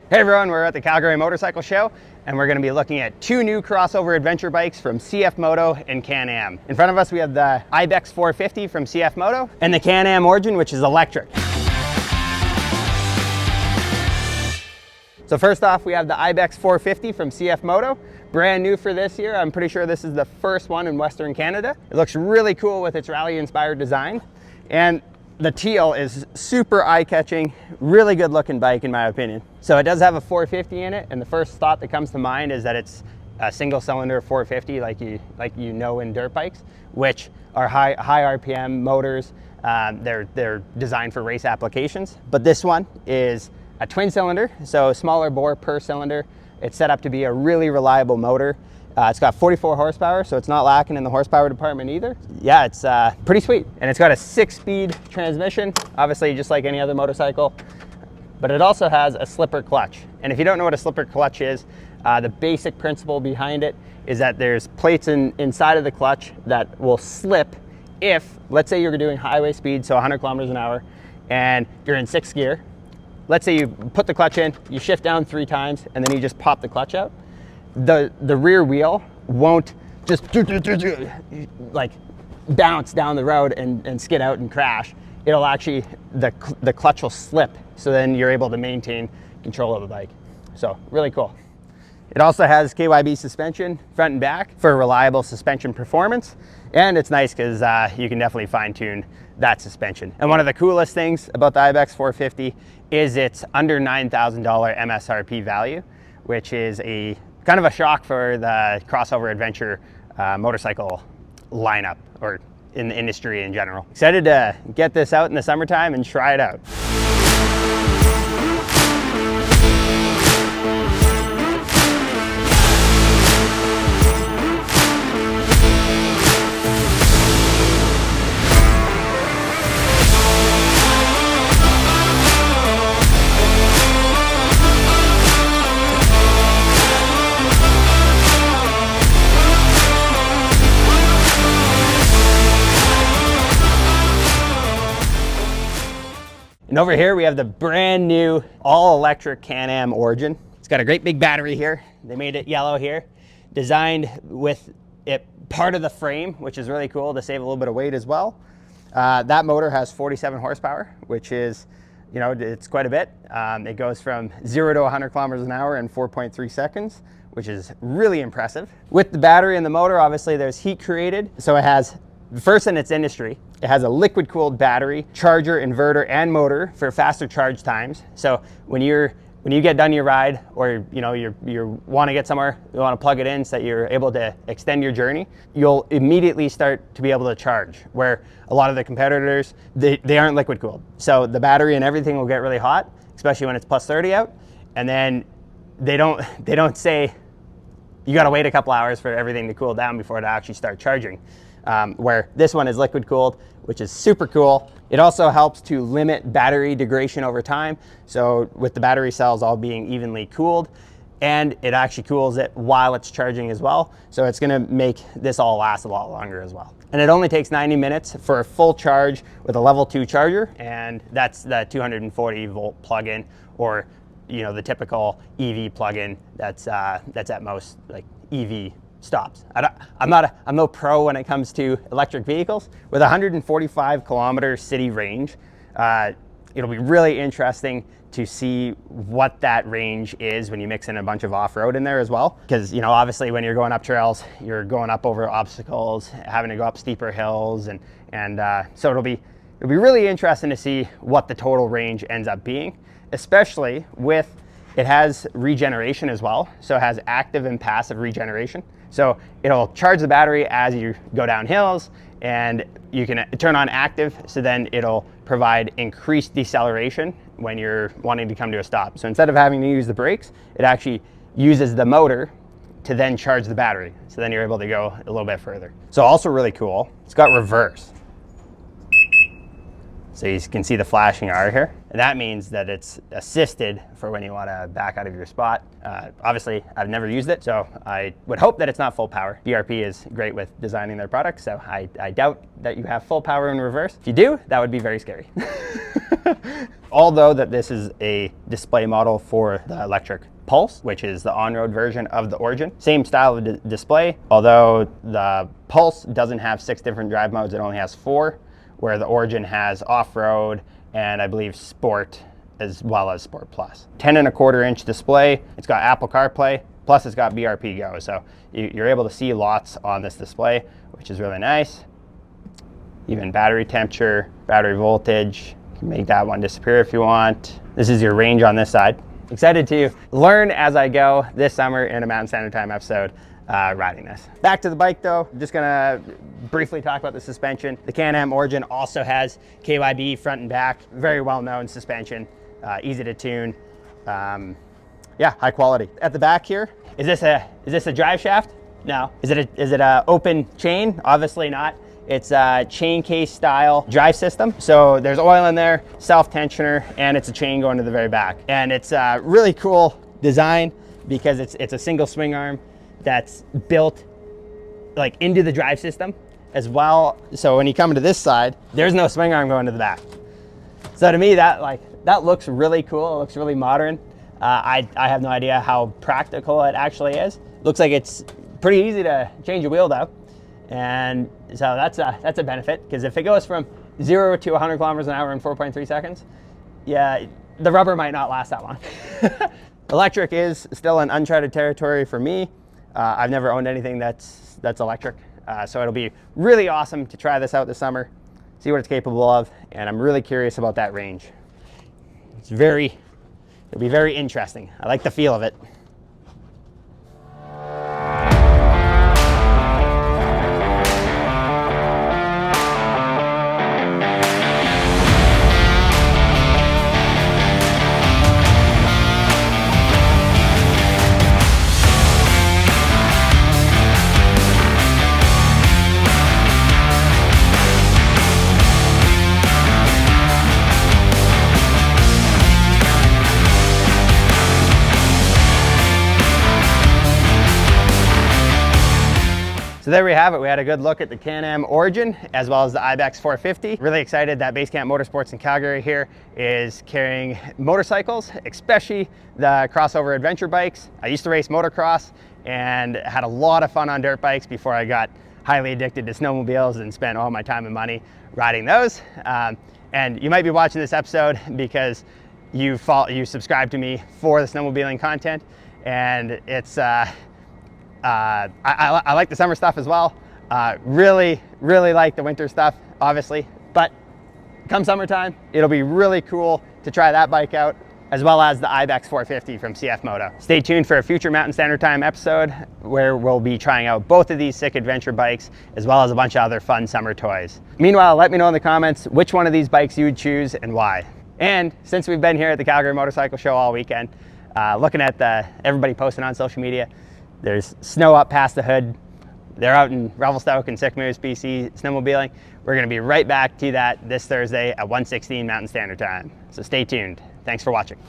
Hey everyone, we're at the Calgary Motorcycle Show and we're going to be looking at two new crossover adventure bikes from CFMOTO and Can-Am. In front of us we have the IBEX 450 from CFMOTO and the Can-Am Origin, which is electric. So first off, we have the IBEX 450 from CFMOTO, brand new for this year. I'm pretty sure this is the first one in Western Canada. It looks really cool with its rally-inspired design, and the teal is super eye-catching, really good looking bike in my opinion. So it does have a 450 in it, and the first thought that comes to mind is that it's a single cylinder 450 like you know in dirt bikes, which are high RPM motors. They're designed for race applications. But this one is a twin cylinder, so smaller bore per cylinder. It's set up to be a really reliable motor. It's got 44 horsepower, so it's not lacking in the horsepower department either. Yeah, it's pretty sweet. And it's got a 6-speed transmission, obviously just like any other motorcycle, but it also has a slipper clutch. And if you don't know what a slipper clutch is, the basic principle behind it is that there's plates inside of the clutch that will slip if, let's say you're doing highway speed, so 100 kilometers an hour, and you're in 6th gear. Let's say you put the clutch in, you shift down 3 times, and then you just pop the clutch out. The rear wheel won't just like bounce down the road and skid out and crash. It'll actually, the clutch will slip, so then you're able to maintain control of the bike. So really cool. It also has KYB suspension front and back for reliable suspension performance, and it's nice because you can definitely fine tune that suspension. And one of the coolest things about the IBEX 450 is its under $9,000 MSRP value, which is a kind of a shock for the crossover adventure motorcycle lineup, or in the industry in general. Excited to get this out in the summertime and try it out. And over here we have the brand new all-electric Can-Am Origin. It's got a great big battery here. They made it yellow here, designed with it part of the frame, which is really cool to save a little bit of weight as well. That motor has 47 horsepower, which is, you know, it's quite a bit. It goes from 0 to 100 kilometers an hour in 4.3 seconds, which is really impressive. With the battery and the motor, obviously there's heat created. So it has, first in its industry, it has a liquid cooled battery, charger, inverter, and motor for faster charge times. So when you get done your ride, or you want to get somewhere, you want to plug it in so that you're able to extend your journey, you'll immediately start to be able to charge, where a lot of the competitors, they aren't liquid cooled. So the battery and everything will get really hot, especially when it's plus 30 out. And then they don't say you got to wait a couple hours for everything to cool down before it actually start charging. Where this one is liquid cooled, which is super cool. It also helps to limit battery degradation over time. So with the battery cells all being evenly cooled, and it actually cools it while it's charging as well. So it's gonna make this all last a lot longer as well. And it only takes 90 minutes for a full charge with a level 2 charger, and that's the 240 volt plug-in, or the typical EV plug-in that's at most like EV stops. I'm no pro when it comes to electric vehicles. With 145 kilometer city range, it'll be really interesting to see what that range is when you mix in a bunch of off-road in there as well. Because obviously when you're going up trails, you're going up over obstacles, having to go up steeper hills, and so it'll be really interesting to see what the total range ends up being, especially with it has regeneration as well. So it has active and passive regeneration. So it'll charge the battery as you go down hills, and you can turn on active, so then it'll provide increased deceleration when you're wanting to come to a stop. So instead of having to use the brakes, it actually uses the motor to then charge the battery. So then you're able to go a little bit further. So also really cool, it's got reverse. So you can see the flashing R here. And And that means that it's assisted for when you want to back out of your spot. Obviously, I've never used it, so I would hope that it's not full power. BRP is great with designing their products, so I doubt that you have full power in reverse. If you do, that would be very scary. Although that this is a display model for the electric Pulse, which is the on-road version of the Origin. Same style of display, although the Pulse doesn't have 6 different drive modes, it only has 4, where the Origin has off-road and I believe Sport as well as Sport Plus. 10.25-inch display, it's got Apple CarPlay, plus it's got BRP Go, so you're able to see lots on this display, which is really nice. Even battery temperature, battery voltage, you can make that one disappear if you want. This is your range on this side. Excited to learn as I go this summer in a Mountain Standard Time episode riding this. Back to the bike though, just gonna briefly talk about the suspension. The Can-Am Origin also has KYB front and back, very well-known suspension, easy to tune. Yeah, high quality. At the back here, is this a drive shaft? No. Is it a open chain? Obviously not. It's a chain case style drive system. So there's oil in there, self-tensioner, and it's a chain going to the very back. And it's a really cool design because it's a single swing arm that's built like into the drive system as well. So when you come to this side, there's no swing arm going to the back. So to me, that looks really cool. It looks really modern. I have no idea how practical it actually is. Looks like it's pretty easy to change a wheel though. And so that's a benefit, because if it goes from 0 to 100 kilometers an hour in 4.3 seconds, yeah, the rubber might not last that long. Electric is still an uncharted territory for me. I've never owned anything that's electric, so it'll be really awesome to try this out this summer, see what it's capable of, and I'm really curious about that range. It'll be very interesting. I like the feel of it. So there we have it. We had a good look at the Can-Am Origin as well as the IBEX 450. Really excited that Basecamp Motorsports in Calgary here is carrying motorcycles, especially the crossover adventure bikes. I used to race motocross and had a lot of fun on dirt bikes before I got highly addicted to snowmobiles and spent all my time and money riding those. And you might be watching this episode because you subscribe to me for the snowmobiling content, and it's I like the summer stuff as well. Really like the winter stuff, obviously. But come summertime, it'll be really cool to try that bike out, as well as the IBEX 450 from CFMOTO. Stay tuned for a future Mountain Standard Time episode where we'll be trying out both of these sick adventure bikes, as well as a bunch of other fun summer toys. Meanwhile, let me know in the comments which one of these bikes you would choose and why. And since we've been here at the Calgary Motorcycle Show all weekend, looking at everybody posting on social media, there's snow up past the hood. They're out in Revelstoke and Sycamores, BC, snowmobiling. We're gonna be right back to that this Thursday at 1:16 Mountain Standard Time. So stay tuned. Thanks for watching.